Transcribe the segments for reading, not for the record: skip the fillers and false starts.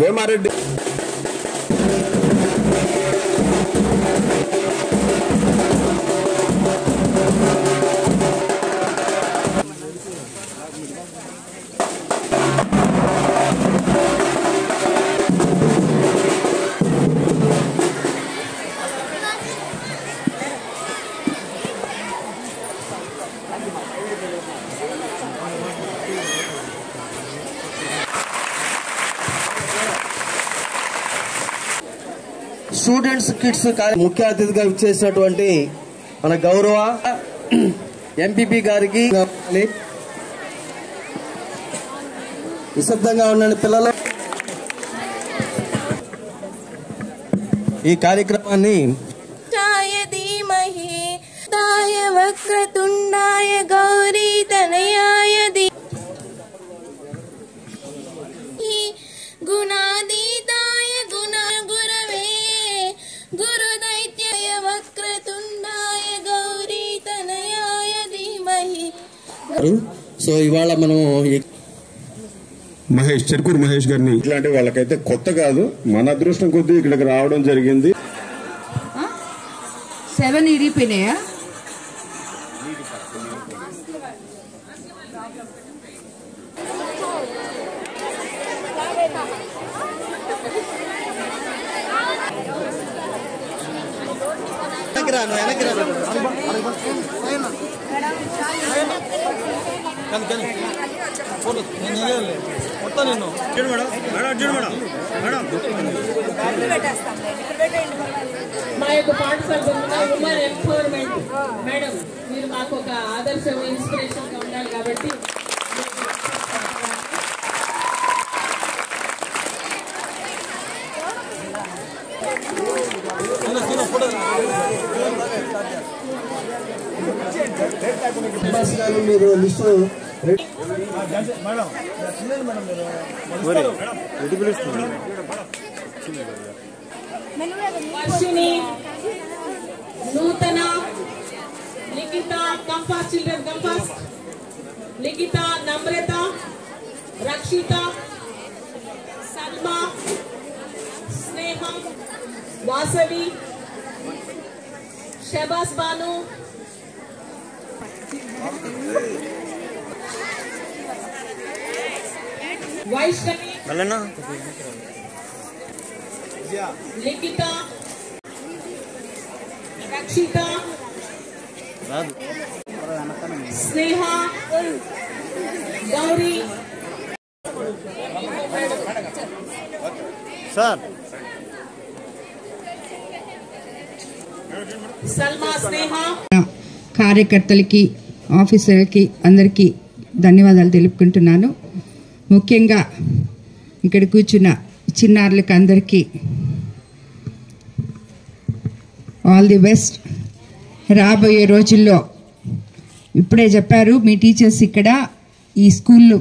Vemareddy students kids ముఖ్య అతిథిగా ఇచ్చేసినటువంటి మన గౌరవ ఎంపీపీ గారికి నిశ్శబ్దంగా ఉన్న పిల్లలు ఈ కార్యక్రమాన్ని వక్రతుండాయ గౌరీ తనయాయ గుణాదీతాయ గుణ గురవే గురుదైత్యాయ వక్రతుండాయ గౌరీ తనయాయ ధీమహి. సో ఇవాళ మనము మహేష్ చెరుకూరు మహేష్ గారిని ఇట్లాంటి వాళ్ళకైతే కొత్త కాదు, మన అదృష్టం కొద్దీ ఇక్కడికి రావడం జరిగింది. 7 ఇరిపోయినాయా? మా యొక్క పాఠశాల ఉమెన్ ఎంపవర్మెంట్ మేడం, మీరు మాకు ఒక ఆదర్శం ఇన్స్పిరేషన్ గా ఉండాలి కాబట్టి మీరు లిస్టు వర్షిణి, నూతన, లిఖిత కంపాస్ చిల్డ్రన్ కంపాస్, లిఖిత, నమ్రత, రక్షిత, సల్మా, స్నేహ, వాసవి, షబాస్ బాను, వైష్ణవి, లిఖిత, రక్షిత, స్నేహ, గౌరీ, సార్ సల్మా, స్నేహ. కార్యకర్తలకి, ఆఫీసర్లకి అందరికీ ధన్యవాదాలు తెలుపుకుంటున్నాను. ముఖ్యంగా ఇక్కడ కూర్చున్న చిన్నారులకి అందరికీ ఆల్ ది బెస్ట్. రాబోయే రోజుల్లో ఇప్పుడే చెప్పారు మీ టీచర్స్ ఇక్కడ ఈ స్కూల్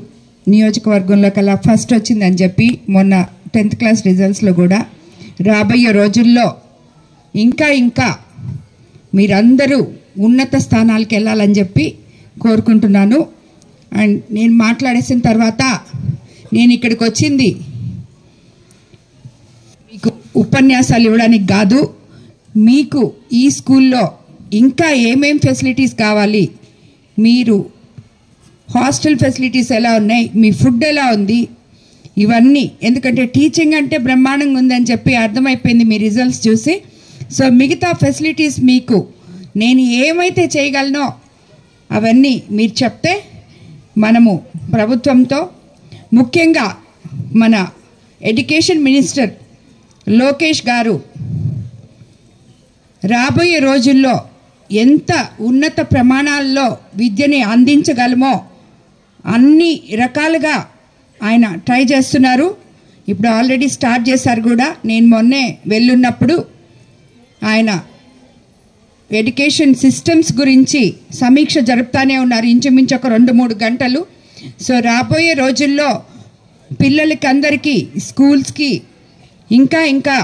నియోజకవర్గంలో కల్లా ఫస్ట్ వచ్చిందని చెప్పి మొన్న 10th క్లాస్ రిజల్ట్స్లో కూడా. రాబోయే రోజుల్లో ఇంకా ఇంకా మీరందరూ ఉన్నత స్థానాలకు వెళ్ళాలని చెప్పి కోరుకుంటున్నాను. అండ్ నేను మాట్లాడేసిన తర్వాత నేను ఇక్కడికి వచ్చింది మీకు ఉపన్యాసాలు ఇవ్వడానికి కాదు, మీకు ఈ స్కూల్లో ఇంకా ఏమేం ఫెసిలిటీస్ కావాలి, మీరు హాస్టల్ ఫెసిలిటీస్ ఎలా ఉన్నాయి, మీ ఫుడ్ ఎలా ఉంది, ఇవన్నీ. ఎందుకంటే టీచింగ్ అంటే బ్రహ్మాండంగా ఉందని చెప్పి అర్థమైపోయింది మీ రిజల్ట్స్ చూసి. సో మిగతా ఫెసిలిటీస్ మీకు నేను ఏమైతే చేయగలనో అవన్నీ మీరు చెప్తే మనము ప్రభుత్వంతో, ముఖ్యంగా మన ఎడ్యుకేషన్ మినిస్టర్ లోకేష్ గారు రాబోయే రోజుల్లో ఎంత ఉన్నత ప్రమాణాల్లో విద్యని అందించగలమో అన్ని రకాలుగా ఆయన ట్రై చేస్తున్నారు. ఇప్పుడు ఆల్రెడీ స్టార్ట్ చేశారు కూడా. నేను మొన్నే వెళ్ళున్నప్పుడు ఆయన ఎడ్యుకేషన్ సిస్టమ్స్ గురించి సమీక్ష జరుపుతానే ఉన్నారు, ఇంచుమించు ఒక 2-3 గంటలు. సో రాబోయే రోజుల్లో పిల్లలకి అందరికీ స్కూల్స్కి ఇంకా ఇంకా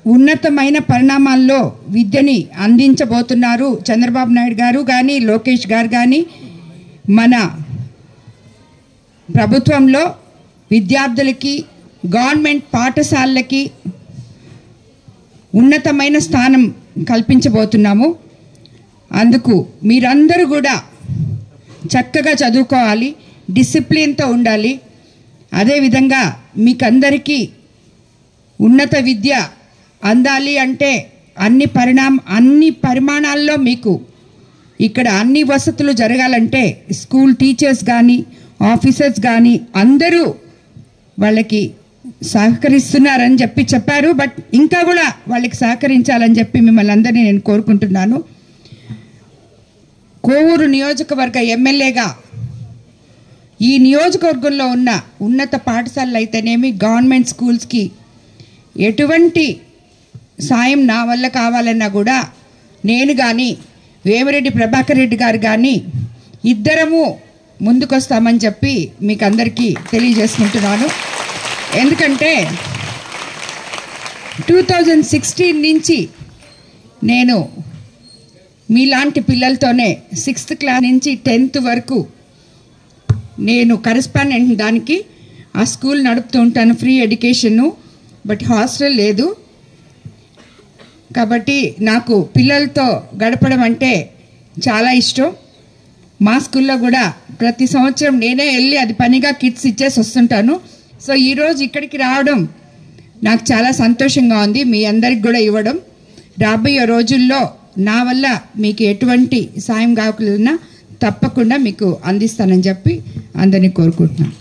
ఉన్నతమైన పరిణామాల్లో విద్యని అందించబోతున్నారు చంద్రబాబు నాయుడు గారు కానీ లోకేష్ గారు కానీ. మన ప్రభుత్వంలో విద్యార్థులకి గవర్నమెంట్ పాఠశాలలకి ఉన్నతమైన స్థానం కల్పించబోతున్నాము. అందుకు మీరందరూ కూడా చక్కగా చదువుకోవాలి, డిసిప్లిన్తో ఉండాలి. అదేవిధంగా మీకందరికీ ఉన్నత విద్య అందాలి అంటే అన్ని పరిమాణాల్లో మీకు ఇక్కడ అన్ని వసతులు జరగాలంటే స్కూల్ టీచర్స్ కానీ ఆఫీసర్స్ కానీ అందరూ వాళ్ళకి సహకరిస్తున్నారని చెప్పారు. బట్ ఇంకా కూడా వాళ్ళకి సహకరించాలని చెప్పి మిమ్మల్ని అందరినీ నేను కోరుకుంటున్నాను. కోవూరు నియోజకవర్గ ఎమ్మెల్యేగా ఈ నియోజకవర్గంలో ఉన్న ఉన్నత పాఠశాలలు అయితేనేమి గవర్నమెంట్ స్కూల్స్కి ఎటువంటి సాయం నా వల్ల కావాలన్నా కూడా నేను కానీ వేమిరెడ్డి ప్రభాకర్ రెడ్డి గారు కానీ ఇద్దరము ముందుకొస్తామని చెప్పి మీకు అందరికీ తెలియజేసుకుంటున్నాను. ఎందుకంటే 2016 నుంచి నేను మీలాంటి పిల్లలతోనే 6th క్లాస్ నుంచి 10th వరకు నేను కరెస్పాండెంట్ దానికి ఆ స్కూల్ నడుపుతూ ఉంటాను, ఫ్రీ ఎడ్యుకేషను. బట్ హాస్టల్ లేదు కాబట్టి నాకు పిల్లలతో గడపడం అంటే చాలా ఇష్టం. మా స్కూల్లో కూడా ప్రతి సంవత్సరం నేనే వెళ్ళి అది పనిగా కిట్స్ ఇచ్చేసి వస్తుంటాను. సో ఈరోజు ఇక్కడికి రావడం నాకు చాలా సంతోషంగా ఉంది, మీ అందరికి కూడా ఇవ్వడం. రాబోయే రోజుల్లో నా వల్ల మీకు ఎటువంటి సాయం కావాలన్నా తప్పకుండా మీకు అందిస్తానని చెప్పి అందరినీ కోరుకుంటున్నాను.